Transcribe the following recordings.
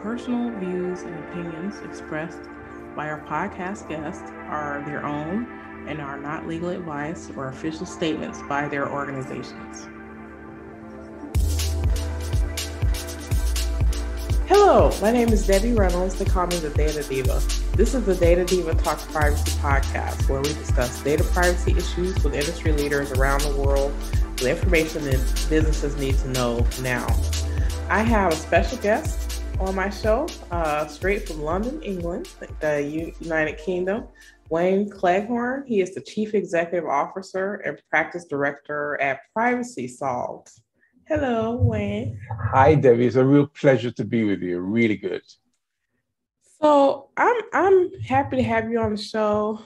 personal views and opinions expressed by our podcast guests are their own and are not legal advice or official statements by their organizations. Hello, my name is Debbie Reynolds. They call me the Data Diva. This is the Data Diva Talk Privacy podcast, where we discuss data privacy issues with industry leaders around the world, with information that businesses need to know now. I have a special guest on my show, straight from London, England, the United Kingdom, Wayne Cleghorn. He is the Chief Executive Officer and Practice Director at PrivacySolved. Hello, Wayne. Hi, Debbie. It's a real pleasure to be with you. Really good. So I'm happy to have you on the show.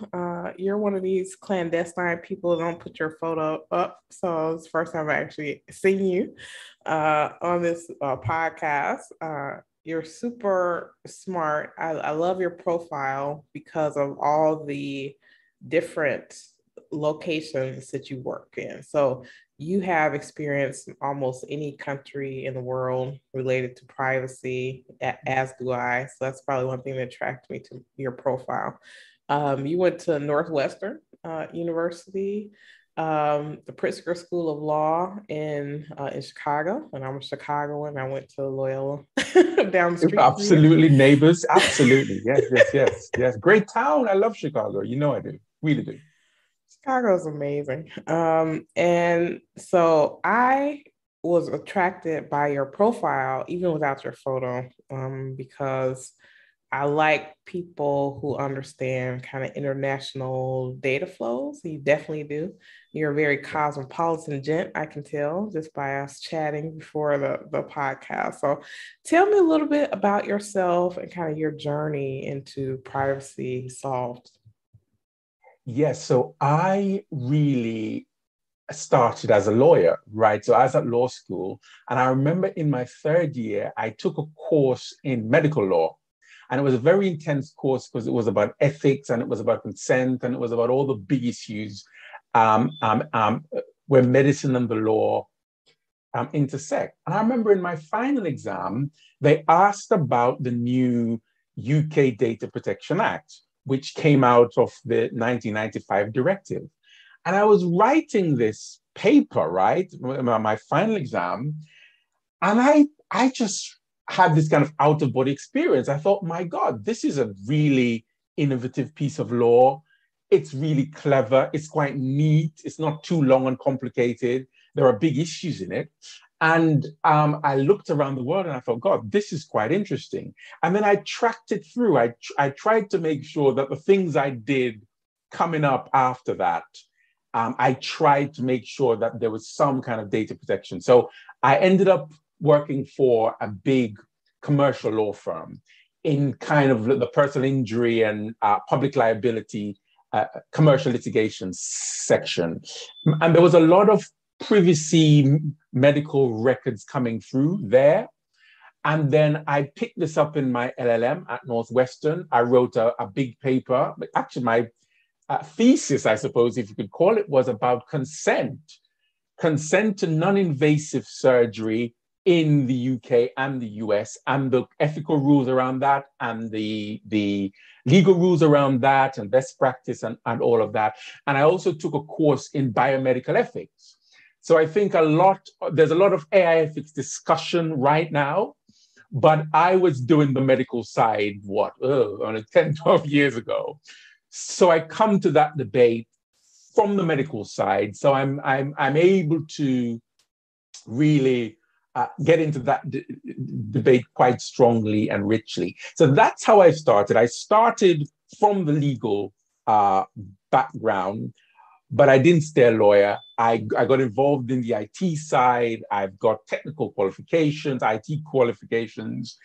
You're one of these clandestine people that don't put your photo up. So it's the first time I actually seen you on this podcast. You're super smart. I love your profile because of all the different locations that you work in. So you have experience in almost any country in the world related to privacy, as do I. So that's probably one thing that attracted me to your profile. You went to Northwestern University, the Pritzker School of Law in Chicago, and I'm a Chicagoan. I went to Loyola down the street. Absolutely, neighbors. Absolutely. Yes. Great town. I love Chicago. You know I do. Really do. Chicago's amazing. And so I was attracted by your profile, even without your photo, because I like people who understand kind of international data flows. You definitely do. You're a very cosmopolitan gent, I can tell, just by us chatting before the podcast. So tell me a little bit about yourself and kind of your journey into PrivacySolved. Yes, so I really started as a lawyer, right? So I was at law school, and I remember in my third year, I took a course in medical law. And it was a very intense course because it was about ethics and it was about consent and it was about all the big issues where medicine and the law intersect. And I remember in my final exam, they asked about the new UK Data Protection Act, which came out of the 1995 directive. And I was writing this paper, right, my final exam, and I just had this kind of out-of-body experience. I thought, my God, this is a really innovative piece of law. It's really clever. It's quite neat. It's not too long and complicated. There are big issues in it. And I looked around the world and I thought, God, this is quite interesting. And then I tracked it through. I tried to make sure that the things I did coming up after that, I tried to make sure that there was some kind of data protection. So I ended up working for a big commercial law firm in kind of the personal injury and public liability commercial litigation section. And there was a lot of privacy medical records coming through there. And then I picked this up in my LLM at Northwestern. I wrote a big paper. Actually, my thesis, I suppose, if you could call it, was about consent to non-invasive surgery in the UK and the US, and the ethical rules around that, and the legal rules around that, and best practice, and all of that. And I also took a course in biomedical ethics. So I think there's a lot of AI ethics discussion right now, but I was doing the medical side, only 10, 12 years ago. So I come to that debate from the medical side. So I'm able to really get into that debate quite strongly and richly. So that's how I started. I started from the legal background, but I didn't stay a lawyer. I got involved in the IT side. I've got technical qualifications, IT qualifications,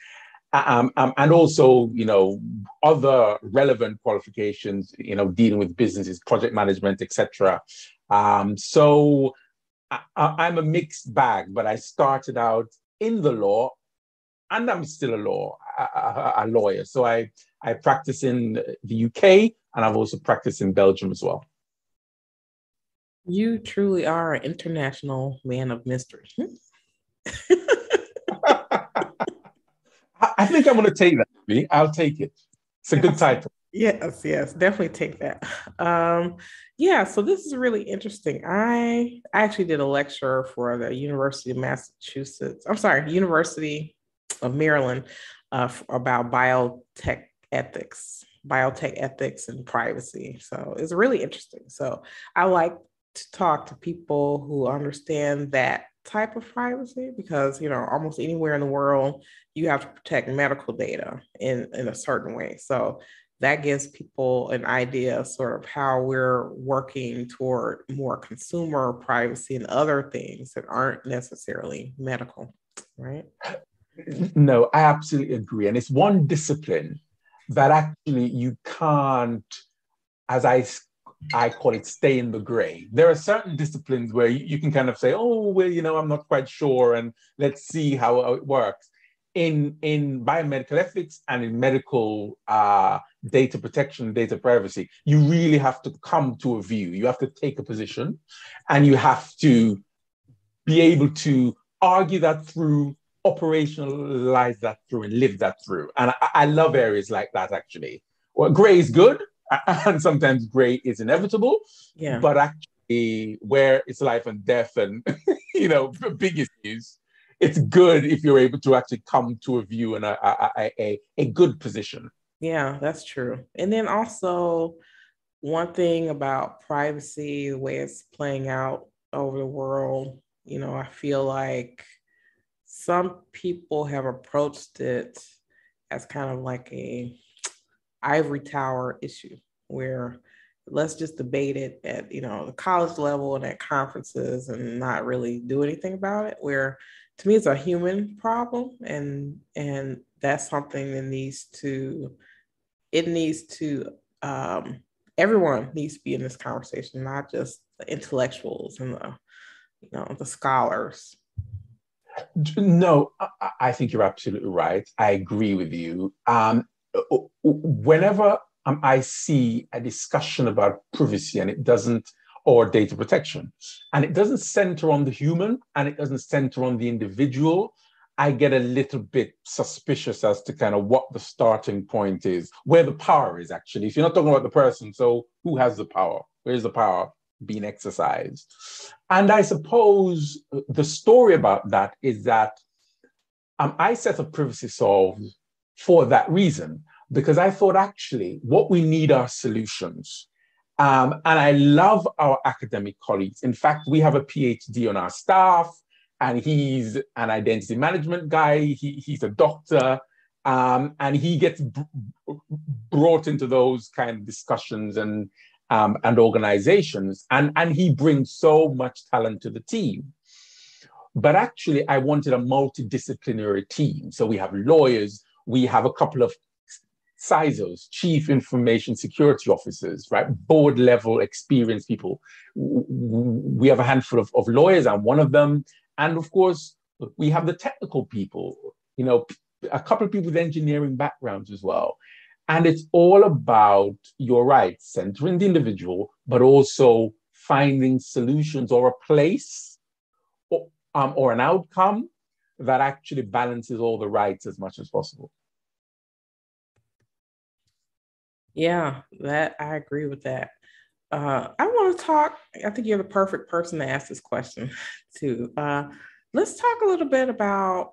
and also, other relevant qualifications, dealing with businesses, project management, etc. So I'm a mixed bag, but I started out in the law, and I'm still a lawyer. So I practice in the UK, and I've also practiced in Belgium as well. You truly are an international man of mystery. I think I'm going to take that. Lee. I'll take it. It's a good title. Yes, definitely take that. Yeah, so this is really interesting. I actually did a lecture for the University of Massachusetts. I'm sorry, University of Maryland, about biotech ethics and privacy. So it's really interesting. So I like to talk to people who understand that type of privacy because, almost anywhere in the world, you have to protect medical data in a certain way. So that gives people an idea of sort of how we're working toward more consumer privacy and other things that aren't necessarily medical, right? No, I absolutely agree. And it's one discipline that actually you can't, as I call it, stay in the gray. There are certain disciplines where you can kind of say, oh, well, I'm not quite sure, and let's see how it works. In biomedical ethics and in medical data protection, data privacy, you really have to come to a view. You have to take a position, and you have to be able to argue that through, operationalize that through, and live that through. And I love areas like that, actually. Well, gray is good, and sometimes gray is inevitable, Yeah. but actually, where it's life and death and, big issues, it's good if you're able to actually come to a view and a good position. Yeah, that's true. And then also, one thing about privacy, the way it's playing out over the world, I feel like some people have approached it as kind of like a ivory tower issue where let's just debate it at the college level and at conferences and not really do anything about it, where to me it's a human problem, and that's something that needs to everyone needs to be in this conversation, not just the intellectuals and the scholars. No, I think you're absolutely right. I agree with you. Whenever I see a discussion about privacy and it doesn't, or data protection, and it doesn't center on the human and it doesn't center on the individual, I get a little bit suspicious as to kind of what the starting point is, where the power is actually. If you're not talking about the person, so who has the power? Where's the power being exercised? And I suppose the story about that is that I set up PrivacySolved for that reason, because I thought actually what we need are solutions. And I love our academic colleagues. In fact, we have a PhD on our staff, and he's an identity management guy. He's a doctor, and he gets brought into those kind of discussions and organizations, and he brings so much talent to the team. But actually, I wanted a multidisciplinary team. So we have lawyers, we have a couple of CISOs, chief information security officers, right? Board level experienced people. We have a handful of lawyers. I'm one of them. And of course, we have the technical people, a couple of people with engineering backgrounds as well. And it's all about, you're right, centering the individual, but also finding solutions or a place or an outcome that actually balances all the rights as much as possible. Yeah, that I agree with that. I want to talk. I think you're the perfect person to ask this question to. Let's talk a little bit about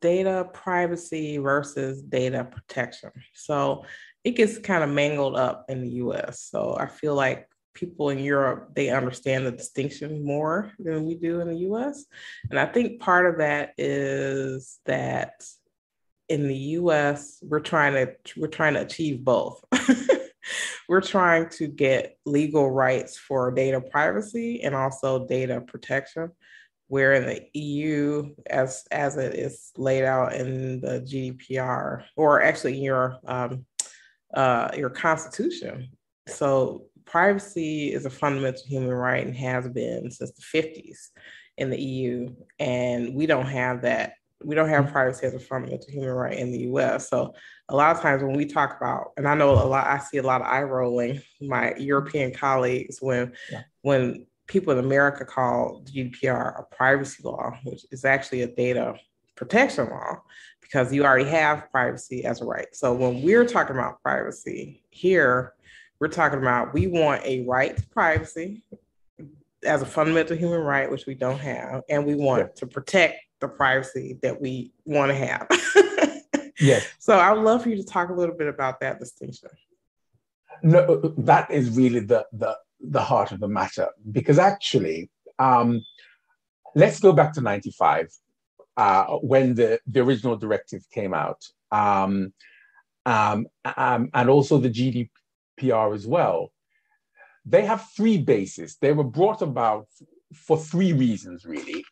data privacy versus data protection. So it gets kind of mangled up in the US. So I feel like people in Europe, they understand the distinction more than we do in the US. And I think part of that is that in the US, we're trying to achieve both. We're trying to get legal rights for data privacy and also data protection, where in the EU, as it is laid out in the GDPR, or actually in your constitution. So privacy is a fundamental human right and has been since the 50s in the EU, and we don't have that. We don't have privacy as a fundamental human right in the US. So a lot of times when we talk about, and I see a lot of eye rolling my European colleagues when people in America call GDPR a privacy law, which is actually a data protection law. because you already have privacy as a right. So when we're talking about privacy here, we're talking about we want a right to privacy as a fundamental human right, which we don't have, and we want to protect the privacy that we want to have. Yes. So I would love for you to talk a little bit about that distinction. No, that is really the heart of the matter, because actually, let's go back to 95, when the original directive came out, and also the GDPR as well. They have three bases. They were brought about for three reasons, really.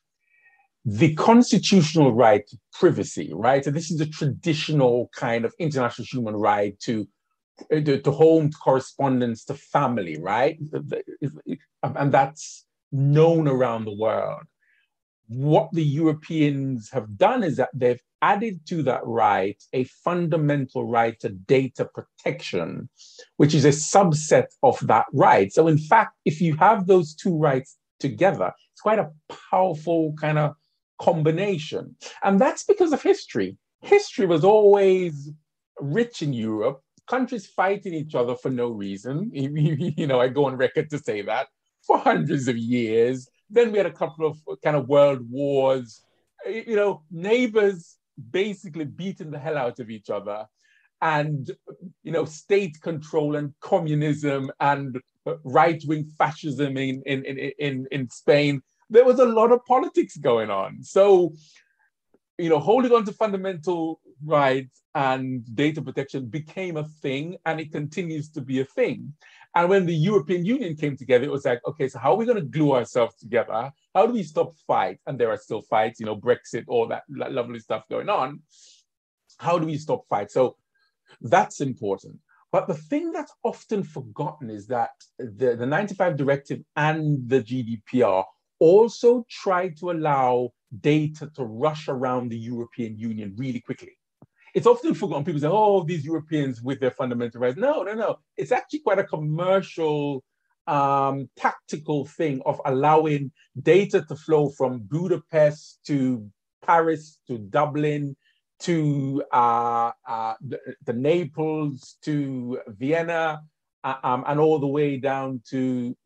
The constitutional right to privacy, right? And this is a traditional kind of international human right to home, to correspondence, to family, right? And that's known around the world. What the Europeans have done is that they've added to that right a fundamental right to data protection, which is a subset of that right. So in fact, if you have those two rights together, it's quite a powerful kind of combination. And that's because of history. History was always rich in Europe, countries fighting each other for no reason. I go on record to say that, for hundreds of years. Then we had a couple of kind of world wars, neighbors basically beating the hell out of each other, and, state control and communism and right-wing fascism in Spain. There was a lot of politics going on. So, holding on to fundamental rights and data protection became a thing, and it continues to be a thing. And when the European Union came together, it was like, okay, so how are we going to glue ourselves together? How do we stop fight? And there are still fights, Brexit, all that lovely stuff going on. How do we stop fight? So that's important. But the thing that's often forgotten is that the 95 directive and the GDPR also try to allow data to rush around the European Union really quickly. It's often forgotten. People say, oh, these Europeans with their fundamental rights. No. It's actually quite a commercial, tactical thing of allowing data to flow from Budapest to Paris to Dublin to the Naples to Vienna, and all the way down to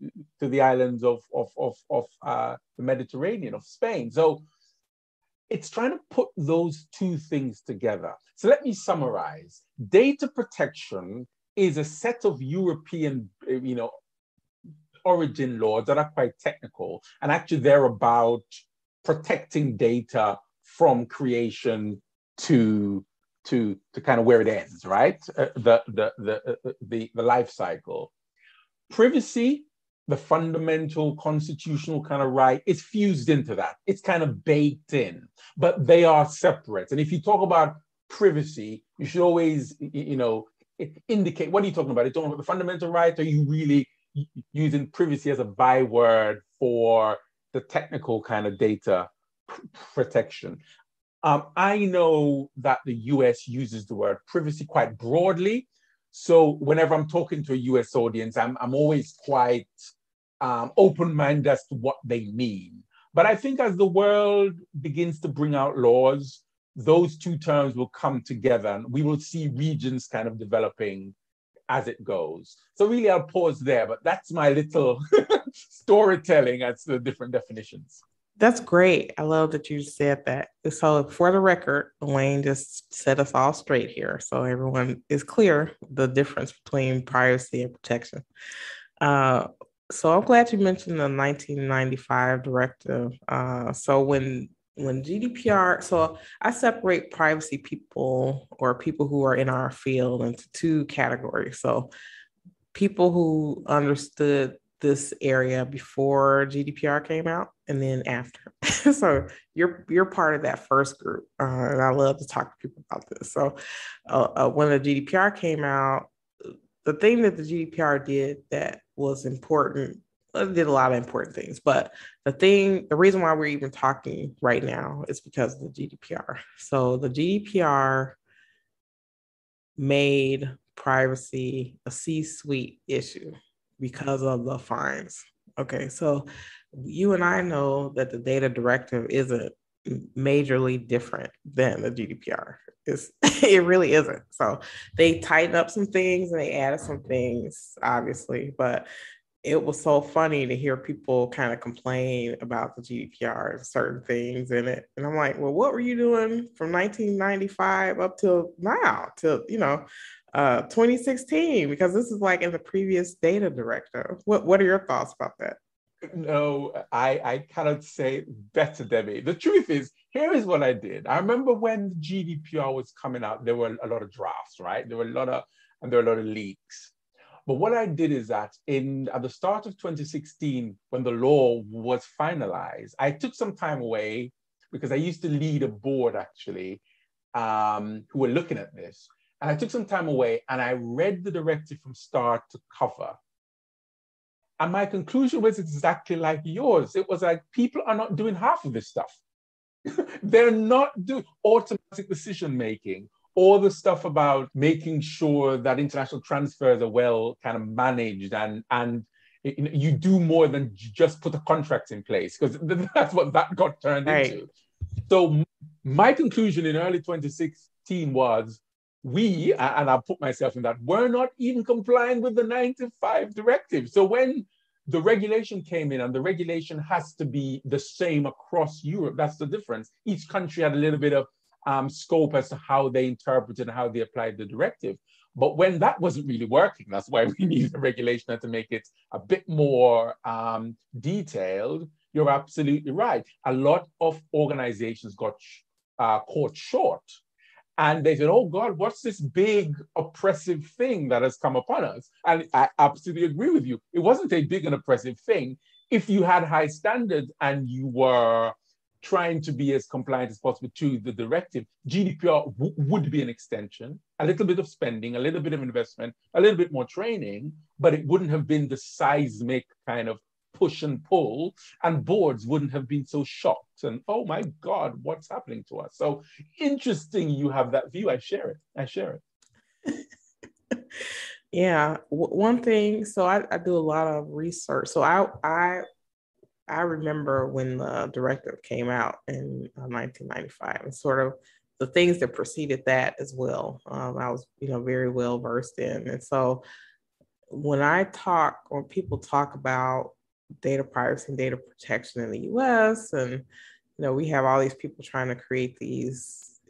the islands of the Mediterranean, of Spain. So it's trying to put those two things together. So let me summarize. Data protection is a set of European, origin laws that are quite technical, and actually they're about protecting data from creation to kind of where it ends, right? The life cycle. Privacy, the fundamental constitutional kind of right, is fused into that. It's kind of baked in, but they are separate. And if you talk about privacy, you should always, indicate, what are you talking about? Are you talking about the fundamental right? Or are you really using privacy as a byword for the technical kind of data protection? I know that the US uses the word privacy quite broadly. So whenever I'm talking to a US audience, I'm always quite open-minded as to what they mean. But I think as the world begins to bring out laws, those two terms will come together, and we will see regions kind of developing as it goes. So really, I'll pause there, but that's my little storytelling as to the different definitions. That's great. I love that you said that. So for the record, Wayne just set us all straight here, so everyone is clear the difference between privacy and protection. So I'm glad you mentioned the 1995 directive. So when GDPR, so I separate privacy people, or people who are in our field, into two categories. So people who understood this area before GDPR came out, and then after. So you're part of that first group, and I love to talk to people about this. So when the GDPR came out, the thing that the GDPR did that was important, it did a lot of important things, but the reason why we're even talking right now is because of the GDPR. So the GDPR made privacy a C-suite issue because of the fines. Okay, so you and I know that the data directive isn't majorly different than the GDPR. It really isn't. So they tightened up some things and they added some things, obviously, but it was so funny to hear people kind of complain about the GDPR and certain things in it. And I'm like, well, what were you doing from 1995 up till now, till 2016? Because this is like in the previous data directive. What are your thoughts about that? No, I cannot say better, Debbie. The truth is, here is what I did. I remember when the GDPR was coming out, there were a lot of drafts, right? There were a lot of leaks. But what I did is that at the start of 2016, when the law was finalized, I took some time away because I used to lead a board actually who were looking at this. And I took some time away and I read the directive from start to cover. And my conclusion was exactly like yours. It was like, people are not doing half of this stuff. They're not doing automatic decision making, all the stuff about making sure that international transfers are well kind of managed and you do more than just put a contract in place, because that's what that got turned into. So my conclusion in early 2016 was, and I'll put myself in that, we're not even complying with the 95 directive. So when the regulation came in, and the regulation has to be the same across Europe, that's the difference. Each country had a little bit of scope as to how they interpreted and how they applied the directive. But when that wasn't really working, that's why we needed a regulation to make it a bit more detailed. You're absolutely right. A lot of organizations got caught short. And they said, oh God, what's this big oppressive thing that has come upon us? And I absolutely agree with you. It wasn't a big and oppressive thing. If you had high standards and you were trying to be as compliant as possible to the directive, GDPR would be an extension, a little bit of spending, a little bit of investment, a little bit more training, but it wouldn't have been the seismic kind of push and pull, and boards wouldn't have been so shocked and, oh my God, what's happening to us? So interesting you have that view. I share it. Yeah, one thing, so I do a lot of research. So I remember when the directive came out in 1995, and sort of the things that preceded that as well. I was, very well versed in. And so when people talk about data privacy and data protection in the US, and, we have all these people trying to create these,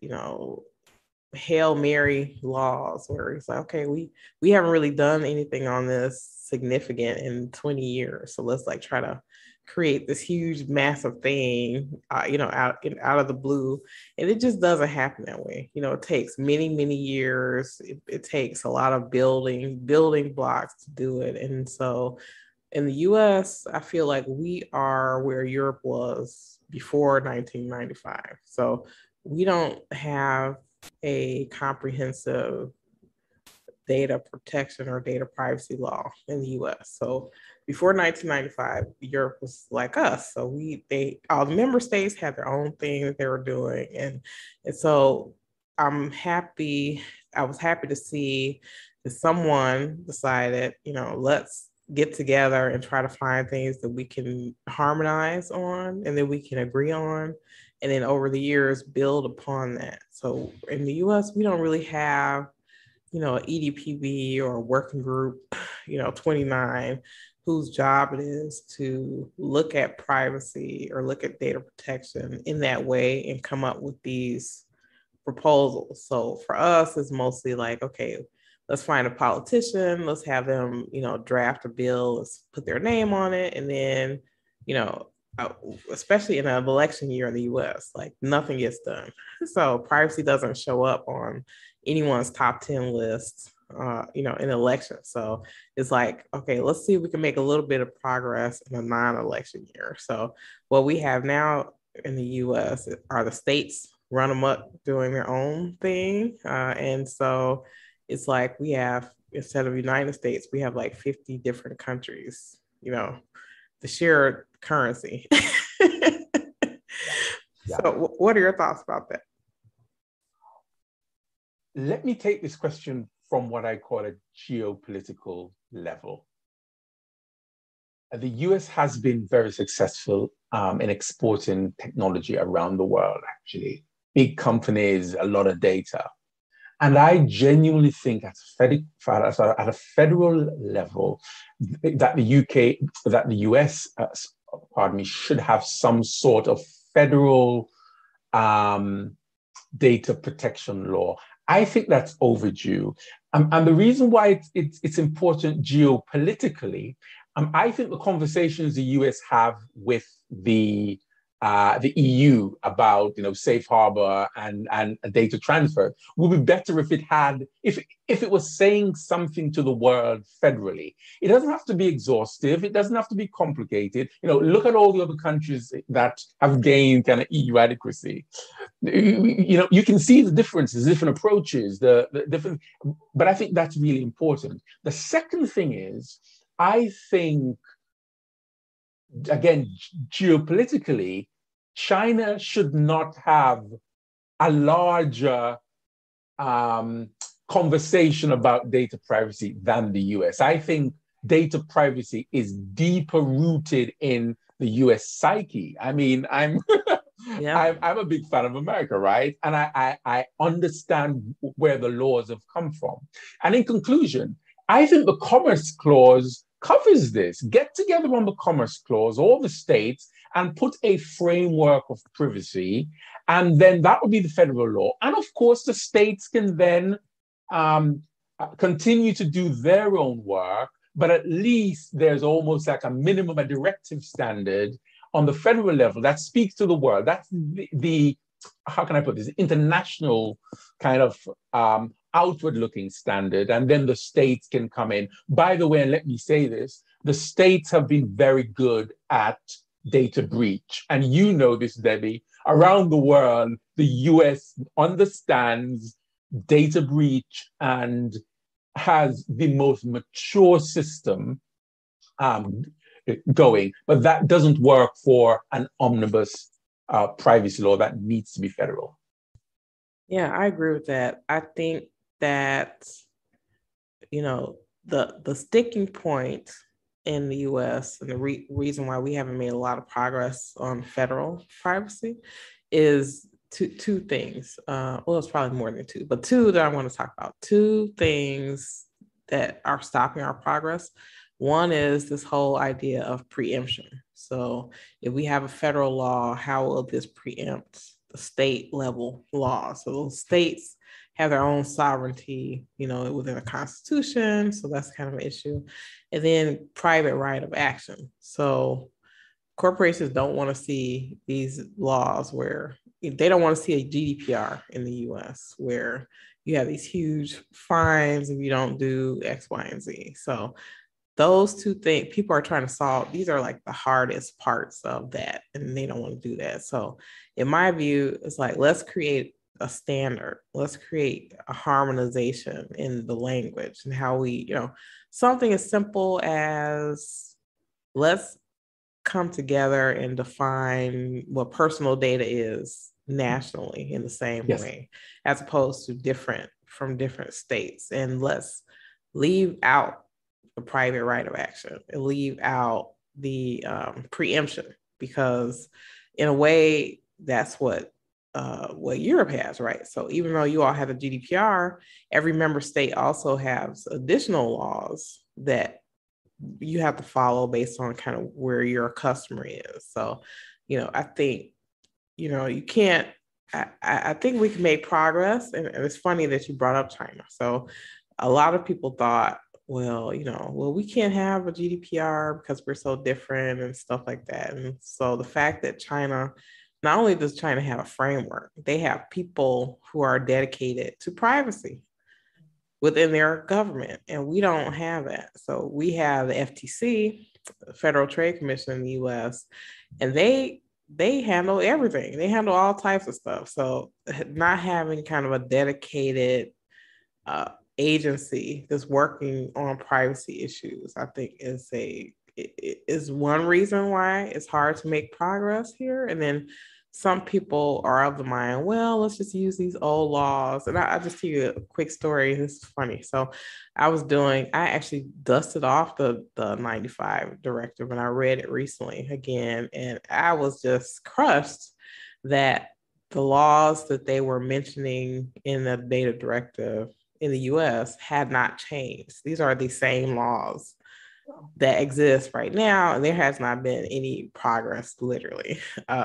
Hail Mary laws where it's like, okay, we haven't really done anything on this significant in 20 years. So let's like try to create this huge, massive thing, out of the blue. And it just doesn't happen that way. It takes many, many years. It takes a lot of building blocks to do it. And so in the US, I feel like we are where Europe was before 1995. So we don't have a comprehensive data protection or data privacy law in the US. So before 1995, Europe was like us. So all the member states had their own thing that they were doing. And so I was happy to see that someone decided, let's get together and try to find things that we can harmonize on and then we can agree on. And then over the years, build upon that. So in the US, we don't really have, an EDPB or a working group, 29, whose job it is to look at privacy or look at data protection in that way and come up with these proposals. So for us, it's mostly like, okay, let's find a politician, let's have them, draft a bill, let's put their name on it. And then, especially in an election year in the US, like nothing gets done. So privacy doesn't show up on anyone's top 10 list, in an election. So it's like, okay, let's see if we can make a little bit of progress in a non-election year. So what we have now in the US are the states run them up doing their own thing. And so it's like we have, instead of United States, we have like 50 different countries, the shared currency. So what are your thoughts about that? Let me take this question from what I call a geopolitical level. The US has been very successful in exporting technology around the world, actually. Big companies, a lot of data. And I genuinely think at a federal level that the US, pardon me, should have some sort of federal data protection law. I think that's overdue. And the reason why it's important geopolitically, I think the conversations the US have with the EU about safe harbor and data transfer would be better if it was saying something to the world federally. It doesn't have to be exhaustive. It doesn't have to be complicated. Look at all the other countries that have gained kind of EU adequacy. You can see the differences, different approaches, the different. But I think that's really important. The second thing is, I think, again, geopolitically, China should not have a larger conversation about data privacy than the US. I think data privacy is deeper rooted in the US psyche. I mean, yeah. I'm a big fan of America, right? And I understand where the laws have come from. And in conclusion, I think the Commerce Clause covers this. Get together on the Commerce Clause, all the states, and put a framework of privacy. And then that would be the federal law. And of course, the states can then continue to do their own work, but at least there's almost like a minimum, a directive standard on the federal level that speaks to the world. That's the how can I put this, international kind of outward-looking standard, and then the states can come in. By the way, and let me say this, the states have been very good at data breach. And you know this, Debbie, around the world, the US understands data breach and has the most mature system going. But that doesn't work for an omnibus privacy law that needs to be federal. Yeah, I agree with that. I think that, the sticking point in the US and the reason why we haven't made a lot of progress on federal privacy is two things. Well, it's probably more than two, but two that I want to talk about. Two things that are stopping our progress. One is this whole idea of preemption. So if we have a federal law, how will this preempt the state level law? So those states have their own sovereignty, within the Constitution. So that's kind of an issue. And then private right of action. So corporations don't want to see these laws where they don't want to see a GDPR in the US where you have these huge fines if you don't do X, Y, and Z. So those two things people are trying to solve. These are like the hardest parts of that, and they don't want to do that. So in my view, it's like, let's create a standard. Let's create a harmonization in the language and how we, something as simple as let's come together and define what personal data is nationally in the same way, as opposed to different states. And let's leave out the private right of action and leave out the preemption, because in a way that's what Europe has, right? So even though you all have a GDPR, every member state also has additional laws that you have to follow based on kind of where your customer is. So, I think, you can't, I think we can make progress. And it's funny that you brought up China. So a lot of people thought, well, we can't have a GDPR because we're so different and stuff like that. And so the fact that China, not only does China have a framework, they have people who are dedicated to privacy within their government, and we don't have that. So we have the FTC, the Federal Trade Commission in the US, and they handle everything. They handle all types of stuff. So not having kind of a dedicated agency that's working on privacy issues, I think is one reason why it's hard to make progress here. And then some people are of the mind, well, let's just use these old laws. And I'll just tell you a quick story. This is funny. So I actually dusted off the 95 directive and I read it recently again. And I was just crushed that the laws that they were mentioning in the data directive in the US had not changed. These are the same laws that exists right now, and there has not been any progress literally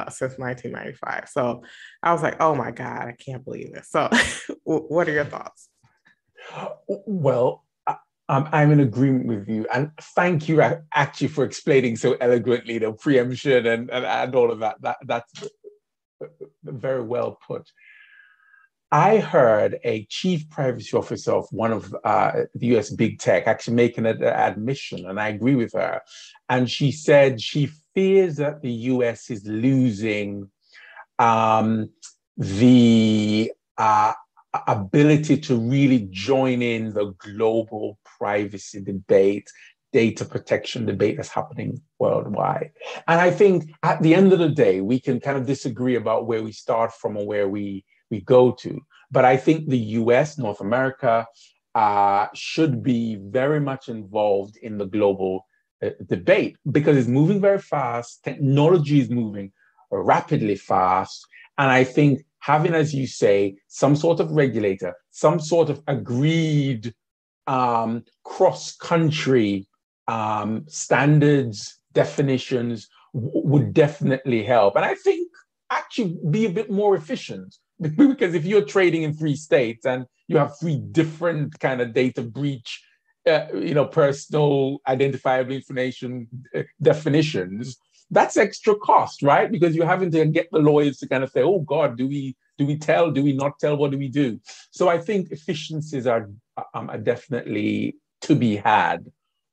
since 1995. So I was like, oh my God, I can't believe this. So what are your thoughts? Well, I'm in agreement with you. And thank you actually for explaining so eloquently the preemption and all of that. That's very well put. I heard a chief privacy officer of one of the US big tech actually making an admission, and I agree with her. And she said she fears that the US is losing the ability to really join in the global privacy debate, data protection debate that's happening worldwide. And I think at the end of the day, we can kind of disagree about where we start from or where we go to. But I think the US, North America, should be very much involved in the global debate because it's moving very fast. Technology is moving rapidly fast. And I think having, as you say, some sort of regulator, some sort of agreed cross-country standards, definitions would definitely help. And I think actually be a bit more efficient. Because if you're trading in 3 states and you have 3 different kind of data breach, personal identifiable information definitions, that's extra cost, right? Because you're having to get the lawyers to kind of say, oh God, do we tell? Do we not tell? What do we do? So I think efficiencies are definitely to be had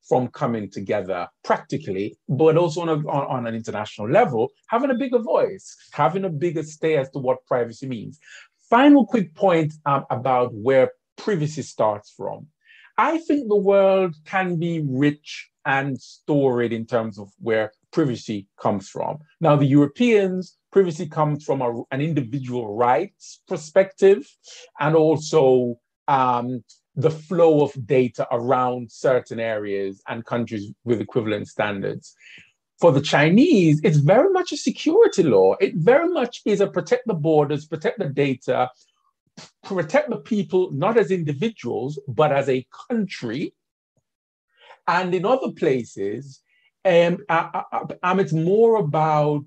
from coming together practically, but also on an international level, having a bigger voice, having a bigger say as to what privacy means. Final quick point about where privacy starts from. I think the world can be rich and storied in terms of where privacy comes from. Now, the Europeans, privacy comes from an individual rights perspective and also the flow of data around certain areas and countries with equivalent standards. For the Chinese, it's very much a security law. It very much is a protect the borders, protect the data, protect the people, not as individuals, but as a country. And in other places, it's more about,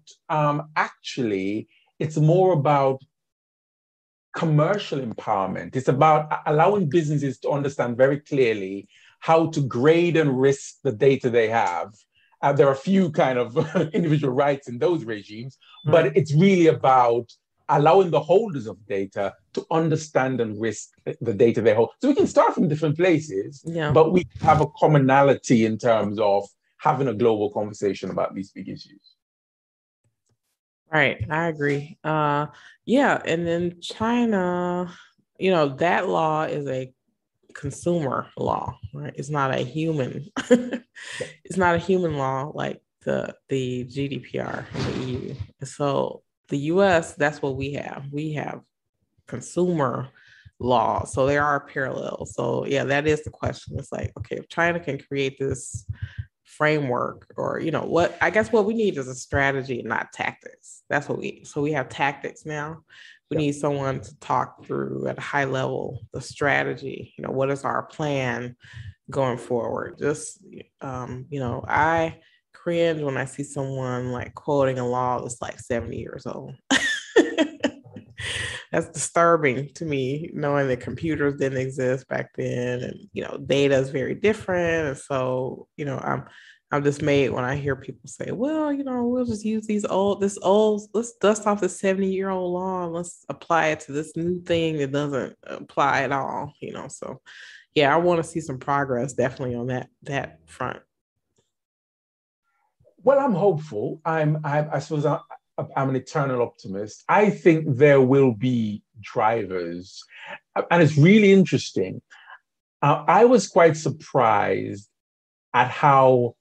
it's more about commercial empowerment. It's about allowing businesses to understand very clearly how to grade and risk the data they have. There are a few kind of individual rights in those regimes, but it's really about allowing the holders of data to understand and risk the data they hold. So we can start from different places, but we have a commonality in terms of having a global conversation about these big issues. Right, I agree. And then China, that law is a consumer law, right? It's not a human. It's not a human law like the GDPR in the EU. So the US, that's what we have. We have consumer law. So there are parallels. So yeah, that is the question. It's like, okay, if China can create this framework or what we need is a strategy, not tactics. That's what we have tactics now. We need someone to talk through at a high level the strategy. What is our plan going forward? Just I cringe when I see someone like quoting a law that's like 70 years old. That's disturbing to me, knowing that computers didn't exist back then, and data is very different. And so, I'm dismayed when I hear people say, "Well, we'll just use let's dust off the 70-year-old law and let's apply it to this new thing that doesn't apply at all." So yeah, I want to see some progress definitely on that front. Well, I'm hopeful. I suppose I'm an eternal optimist. I think there will be drivers, and it's really interesting. I was quite surprised at how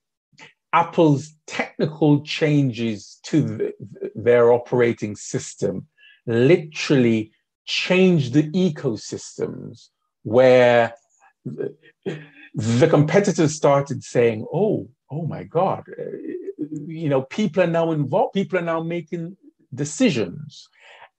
Apple's technical changes to their operating system literally changed the ecosystems where the competitors started saying, oh my God, people are now involved, people are now making decisions.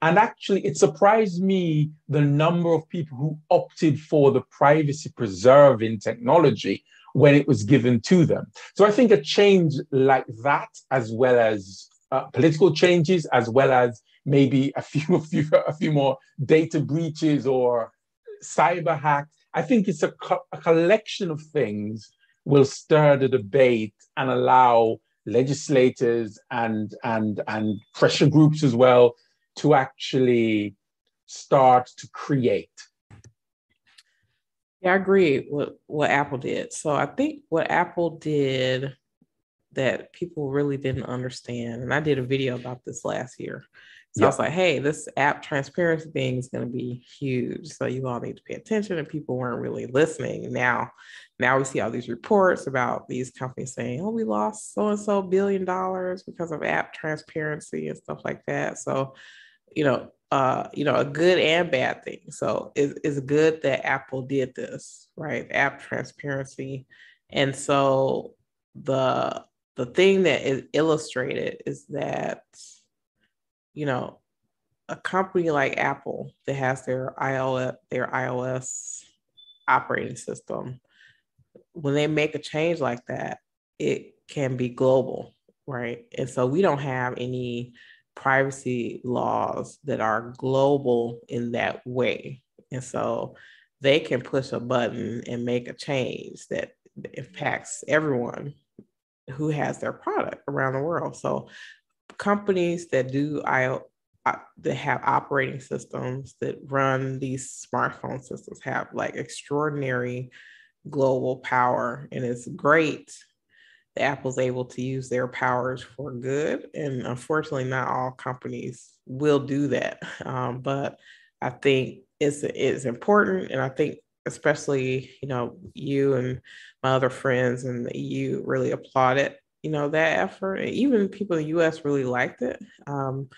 And actually, it surprised me the number of people who opted for the privacy preserving technology when it was given to them. So I think a change like that, as well as political changes, as well as maybe a few more data breaches or cyber hacks, I think it's a collection of things will stir the debate and allow legislators and pressure groups as well to actually start to create. Yeah, I agree with what Apple did. So I think what Apple did that people really didn't understand, and I did a video about this last year. So I was like, hey, this app transparency thing is going to be huge. So you all need to pay attention, and people weren't really listening. Now we see all these reports about these companies saying, oh, we lost so-and-so $1 billion because of app transparency and stuff like that. So, a good and bad thing. So it's good that Apple did this, right? App transparency. And so the thing that is illustrated is that, a company like Apple that has their iOS operating system, when they make a change like that, it can be global, right? And so we don't have any privacy laws that are global in that way. And so they can push a button and make a change that impacts everyone who has their product around the world. So companies that that have operating systems that run these smartphone systems have like extraordinary global power, and it's great that Apple's able to use their powers for good. And unfortunately, not all companies will do that. But I think it's important, and I think especially you and my other friends in the EU really applauded that effort, and even people in the US really liked it. And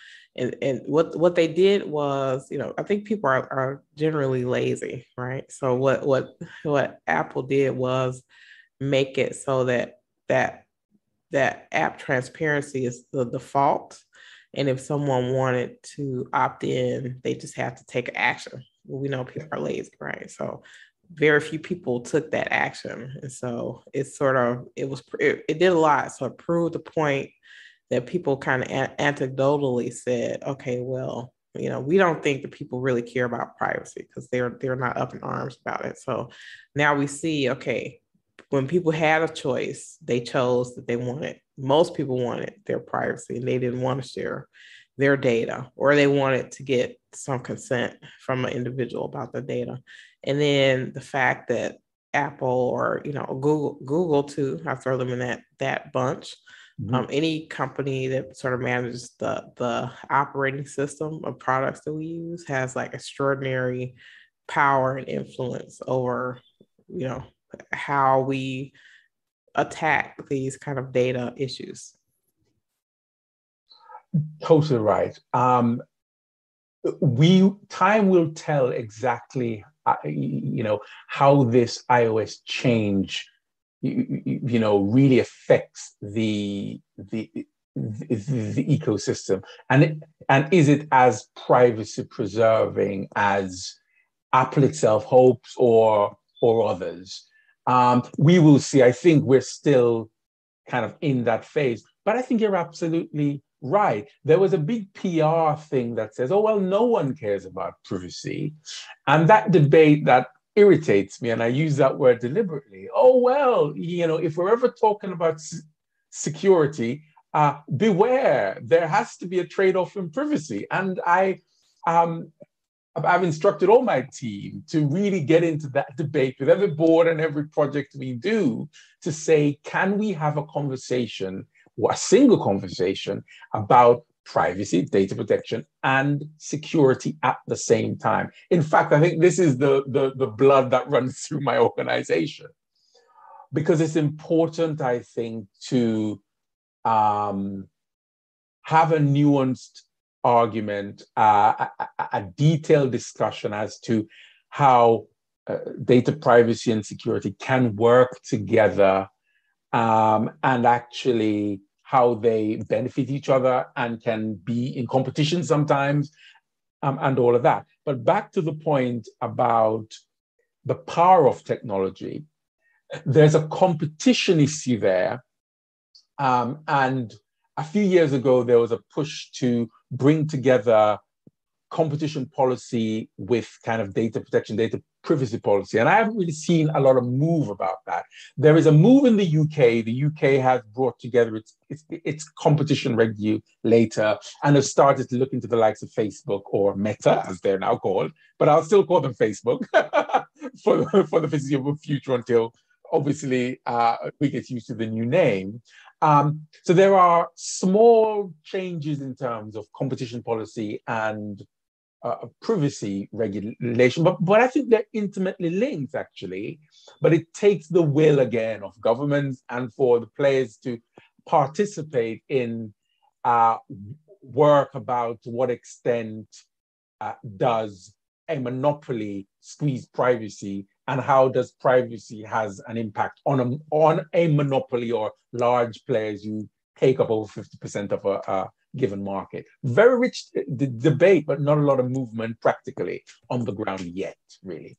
what they did was, I think people are generally lazy, right? So what Apple did was make it so that app transparency is the default, and if someone wanted to opt in, they just have to take action. Well, we know people are lazy, right? So very few people took that action, and so it did a lot. So it proved the point that people kind of anecdotally said, okay, well, we don't think that people really care about privacy because they're not up in arms about it. So now we see, okay, when people had a choice, they chose that most people wanted their privacy, and they didn't want to share their data, or they wanted to get some consent from an individual about the data. And then the fact that Apple or Google too, I throw them in that bunch. Mm-hmm. Any company that sort of manages the operating system of products that we use has like extraordinary power and influence over, how we attack these kind of data issues. Totally right. Time will tell exactly, how this iOS change, really affects the ecosystem, and is it as privacy preserving as Apple itself hopes or others? We will see. I think we're still kind of in that phase, but I think you're absolutely right. There was a big PR thing that says, oh, well, no one cares about privacy. And that debate that irritates me, and I use that word deliberately. Oh, well, if we're ever talking about security, beware, there has to be a trade-off in privacy. And I've instructed all my team to really get into that debate with every board and every project we do to say, can we have a conversation, or a single conversation about privacy, data protection, and security at the same time? In fact, I think this is the blood that runs through my organization. because it's important, I think, to have a nuanced argument, a detailed discussion as to how data privacy and security can work together, and actually how they benefit each other and can be in competition sometimes, and all of that. But back to the point about the power of technology, there's a competition issue there. And a few years ago, there was a push to bring together competition policy with kind of data protection, data privacy policy. And I haven't really seen a lot of move about that. There is a move in the UK. The UK has brought together its competition regulator and has started to look into the likes of Facebook, or Meta, as they're now called, but I'll still call them Facebook for the foreseeable future until obviously we get used to the new name. So there are small changes in terms of competition policy and privacy regulation, but I think they're intimately linked, actually. But it takes the will again of governments and for the players to participate in work about to what extent does a monopoly squeeze privacy, and how does privacy has an impact on a monopoly or large players who take up over 50% of a given market. Very rich debate, but not a lot of movement practically on the ground yet, really.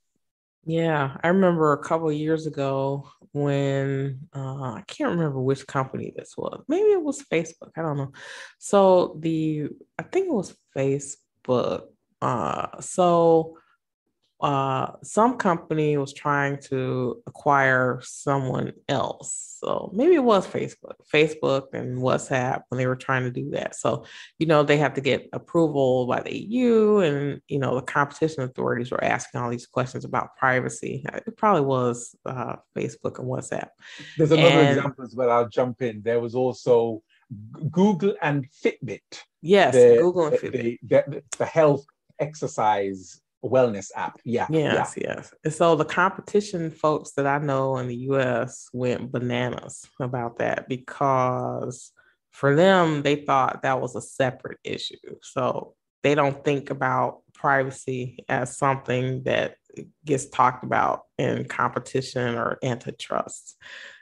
Yeah, I remember a couple of years ago when I can't remember which company this was. Maybe it was Facebook. I don't know. So I think it was Facebook. Some company was trying to acquire someone else. So maybe it was Facebook and WhatsApp when they were trying to do that. So, they have to get approval by the EU, and, the competition authorities were asking all these questions about privacy. It probably was Facebook and WhatsApp. There's another example as well. I'll jump in. There was also Google and Fitbit. Yes, Google and Fitbit. The health exercise wellness app. Yes. And so the competition folks that I know in the US went bananas about that, because for them, they thought that was a separate issue. So they don't think about privacy as something that gets talked about in competition or antitrust.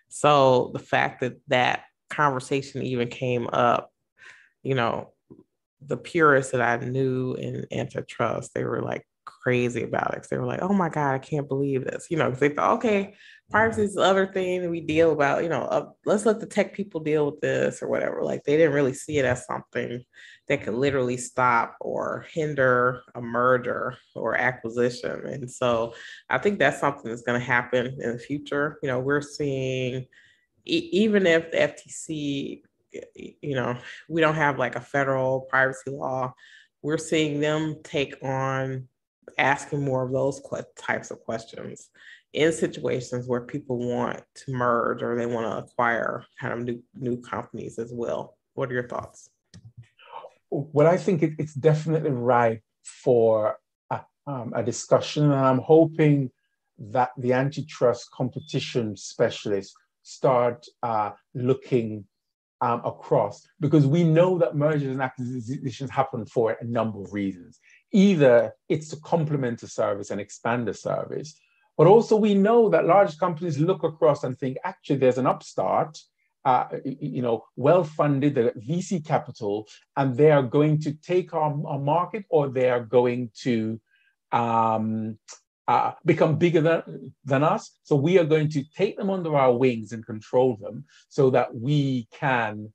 So the fact that conversation even came up, the purists that I knew in antitrust, they were like crazy about it. They were like, oh my God, I can't believe this. Because they thought, okay, privacy is the other thing that we deal about, let's let the tech people deal with this or whatever. Like, they didn't really see it as something that could literally stop or hinder a merger or acquisition. And so I think that's something that's going to happen in the future. We're seeing, even if the FTC, we don't have like a federal privacy law, we're seeing them take on asking more of those types of questions in situations where people want to merge or they want to acquire kind of new companies as well. What are your thoughts? Well, I think it's definitely right for a discussion, and I'm hoping that the antitrust competition specialists start looking across, because we know that mergers and acquisitions happen for a number of reasons. Either it's to complement a service and expand the service, but also we know that large companies look across and think, actually, there's an upstart, well-funded, the VC capital, and they are going to take our market, or they are going to become bigger than us. So we are going to take them under our wings and control them so that we can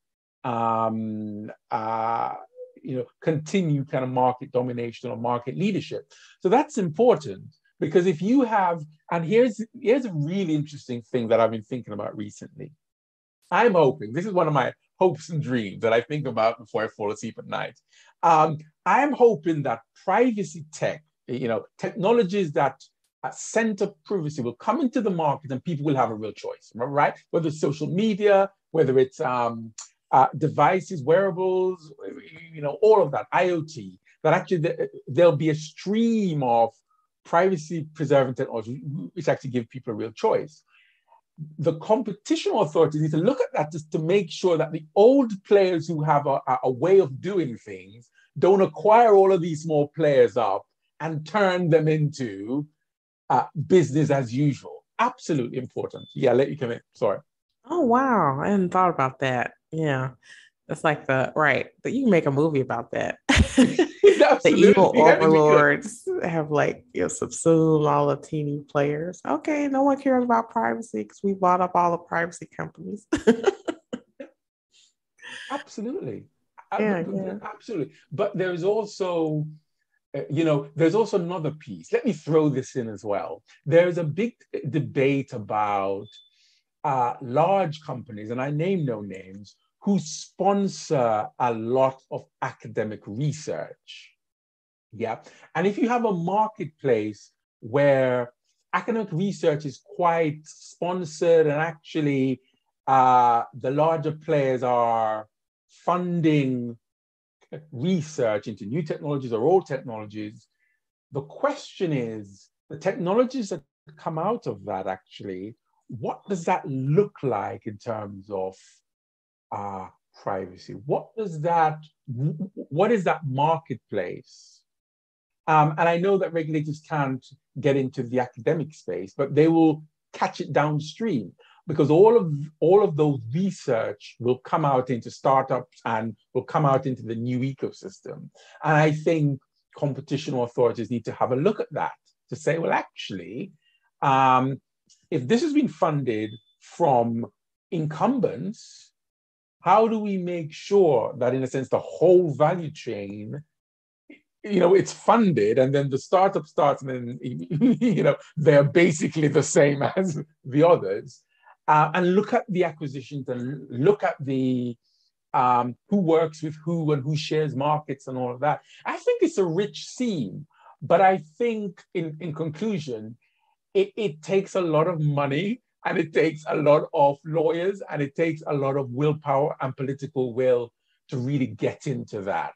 continue kind of market domination or market leadership. So that's important, because if you have, and here's a really interesting thing that I've been thinking about recently. I'm hoping, this is one of my hopes and dreams that I think about before I fall asleep at night. I'm hoping that privacy tech, technologies that center privacy will come into the market and people will have a real choice, right? Whether it's social media, whether it's devices, wearables, all of that, IoT, that actually there'll be a stream of privacy preserving technology which actually give people a real choice. the competition authorities need to look at that just to make sure that the old players who have a way of doing things don't acquire all of these small players up and turn them into business as usual. Absolutely important. Yeah, I'll let you come in. Sorry. Oh wow, I hadn't thought about that. Yeah, that's like the right. But you can make a movie about that. The evil Absolutely. overlords have like subsumed all the teeny players. Okay, no one cares about privacy because we bought up all the privacy companies. Absolutely. Yeah, yeah. Absolutely. But there's also, there's also another piece. Let me throw this in as well. There's a big debate about large companies, and I name no names, who sponsor a lot of academic research. Yeah. And if you have a marketplace where academic research is quite sponsored and actually the larger players are funding research into new technologies or old technologies, the question is the technologies that come out of that actually, what does that look like in terms of privacy? What is that marketplace? And I know that regulators can't get into the academic space, but they will catch it downstream because all of those research will come out into startups and will come out into the new ecosystem. And I think competition authorities need to have a look at that to say, well, actually, if this has been funded from incumbents, how do we make sure that, in a sense, the whole value chain, it's funded, and then the startup starts, and then, they're basically the same as the others, and look at the acquisitions and look at the who works with who and who shares markets and all of that. I think it's a rich scene, but I think in conclusion, it takes a lot of money and it takes a lot of lawyers and it takes a lot of willpower and political will to really get into that.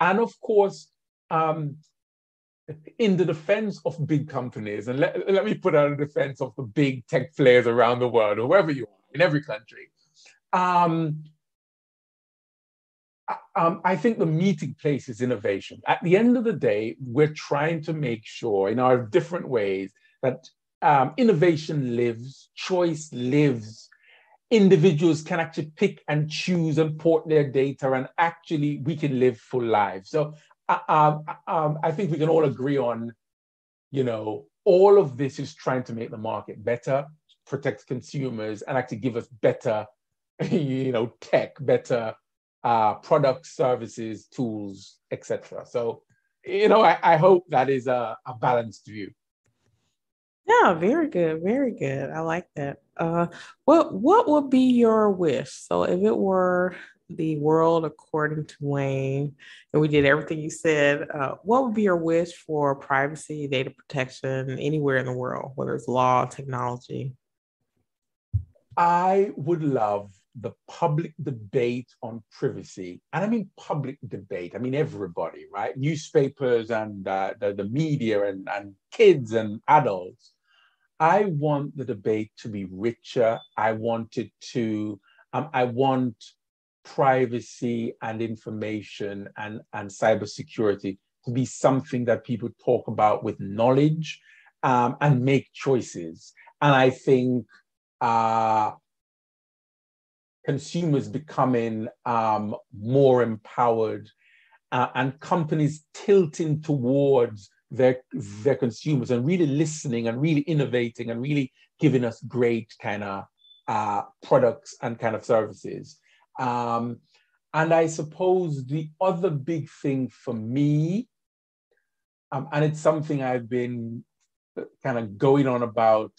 And of course, in the defense of big companies, and let me put out a defense of the big tech players around the world, or wherever you are, in every country, I think the meeting place is innovation. At the end of the day, we're trying to make sure in our different ways that innovation lives, choice lives, individuals can actually pick and choose and port their data, and actually we can live full lives. So I think we can all agree on, all of this is trying to make the market better, protect consumers, and actually give us better, tech, better products, services, tools, etc. So, I hope that is a balanced view. Yeah, very good, very good. I like that. What would be your wish? So if it were the world according to Wayne, and we did everything you said, what would be your wish for privacy, data protection anywhere in the world, whether it's law, technology? I would love the public debate on privacy. And I mean public debate. I mean everybody, right? Newspapers and the media and kids and adults. I want the debate to be richer. I want privacy and information and cybersecurity to be something that people talk about with knowledge and make choices. And I think consumers becoming more empowered and companies tilting towards their consumers and really listening and really innovating and really giving us great kind of products and kind of services. And I suppose the other big thing for me, and it's something I've been kind of going on about,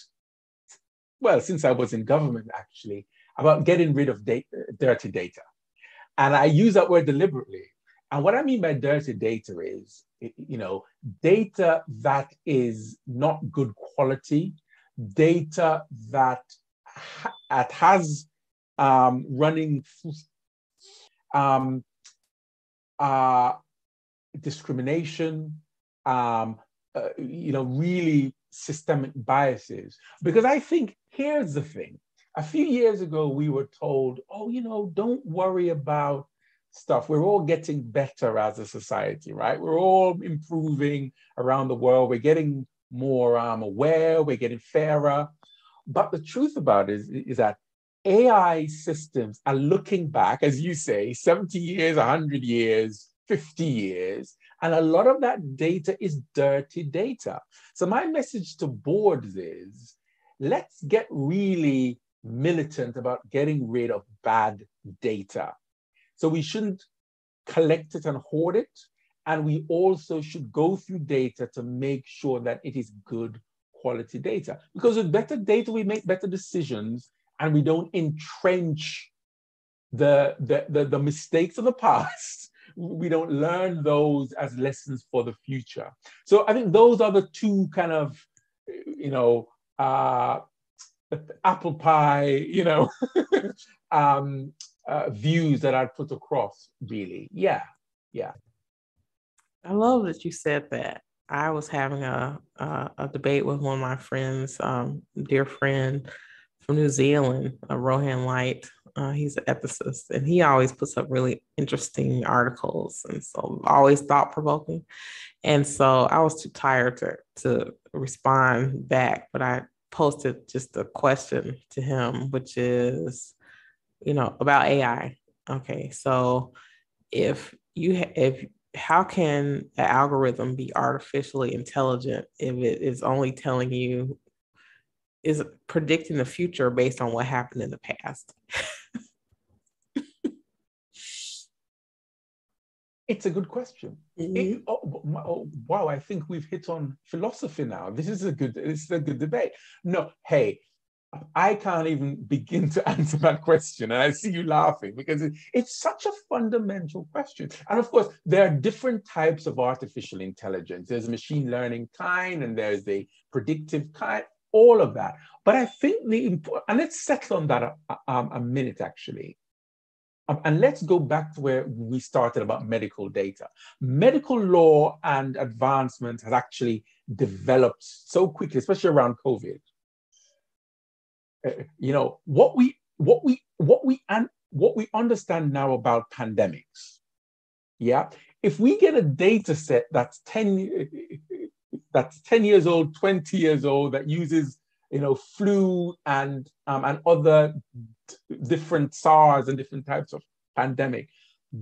well, since I was in government actually, about getting rid of dirty data. And I use that word deliberately. And what I mean by dirty data is, data that is not good quality, data that has running discrimination, really systemic biases. Because I think Here's the thing. A few years ago, we were told, oh, don't worry about stuff. We're all getting better as a society, right? We're all improving around the world. We're getting more aware. We're getting fairer. But the truth about it is that AI systems are looking back, as you say, 70 years, 100 years, 50 years, and a lot of that data is dirty data. So my message to boards is, let's get really militant about getting rid of bad data. So we shouldn't collect it and hoard it. And we also should go through data to make sure that it is good quality data. Because with better data, we make better decisions and we don't entrench the mistakes of the past. We don't learn those as lessons for the future. So I think those are the two kind of, apple pie, views that I'd put across, really. Yeah. I love that you said that. I was having a debate with one of my friends, dear friend from New Zealand, Rohan Light. He's an ethicist, and he always puts up really interesting articles, and so always thought-provoking. And so I was too tired to respond back, but I posted just a question to him, which is, about AI. Okay, so how can an algorithm be artificially intelligent if it is only telling you, is predicting the future based on what happened in the past? It's a good question. Mm-hmm. Wow, I think we've hit on philosophy now. This is a good debate. No, hey, I can't even begin to answer that question. And I see you laughing because it's such a fundamental question. And of course, there are different types of artificial intelligence. There's machine learning kind, and there's the predictive kind, all of that. But I think and let's settle on that a minute, actually. And let's go back to where we started about medical data. Medical law and advancement has actually developed so quickly, especially around COVID. What we understand now about pandemics. Yeah, if we get a data set that's 10 years old, 20 years old, that uses flu and other different SARS and different types of pandemic,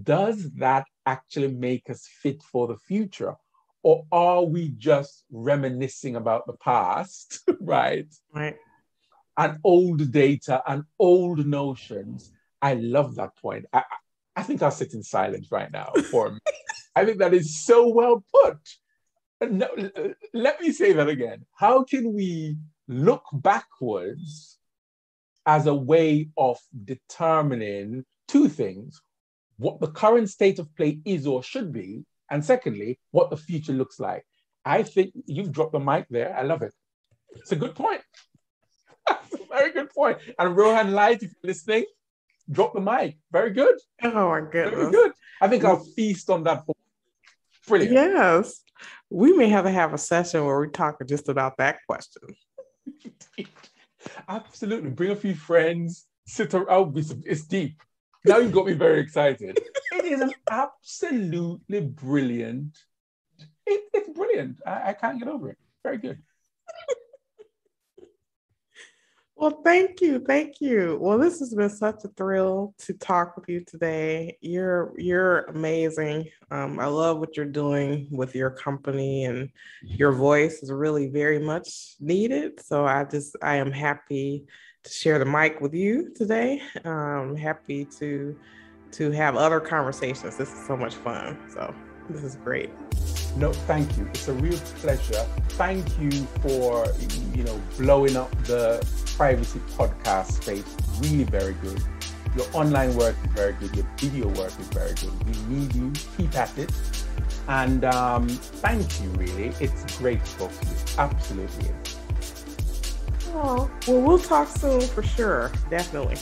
does that actually make us fit for the future? Or are we just reminiscing about the past, right? Right. And old data and old notions? I love that point. I think I'll sit in silence right now for a minute. I think that is so well put. No, let me say that again. How can we look backwards as a way of determining two things: what the current state of play is or should be, and secondly, what the future looks like? I think you've dropped the mic there. I love it. It's a good point. That's a very good point. And Rohan Light, if you're listening, drop the mic. Very good. Oh my goodness. Very good. I think I'll feast on that. Brilliant. Yes. We may have to have a session where we talk just about that question. Absolutely. Bring a few friends, sit around. It's deep. Now you've got me very excited. It is an absolutely brilliant. It's brilliant. I can't get over it. Very good. Well, thank you. Thank you. Well, this has been such a thrill to talk with you today. You're amazing. I love what you're doing with your company, and your voice is really very much needed. So I am happy to share the mic with you today. I'm happy to have other conversations. This is so much fun. So this is great. No, thank you. It's a real pleasure. Thank you for, blowing up the privacy podcast space. Really very good. Your online work is very good. Your video work is very good. We need you. Keep at it. And thank you, really. It's great to talk to you. Absolutely. Oh, well, we'll talk soon for sure. Definitely.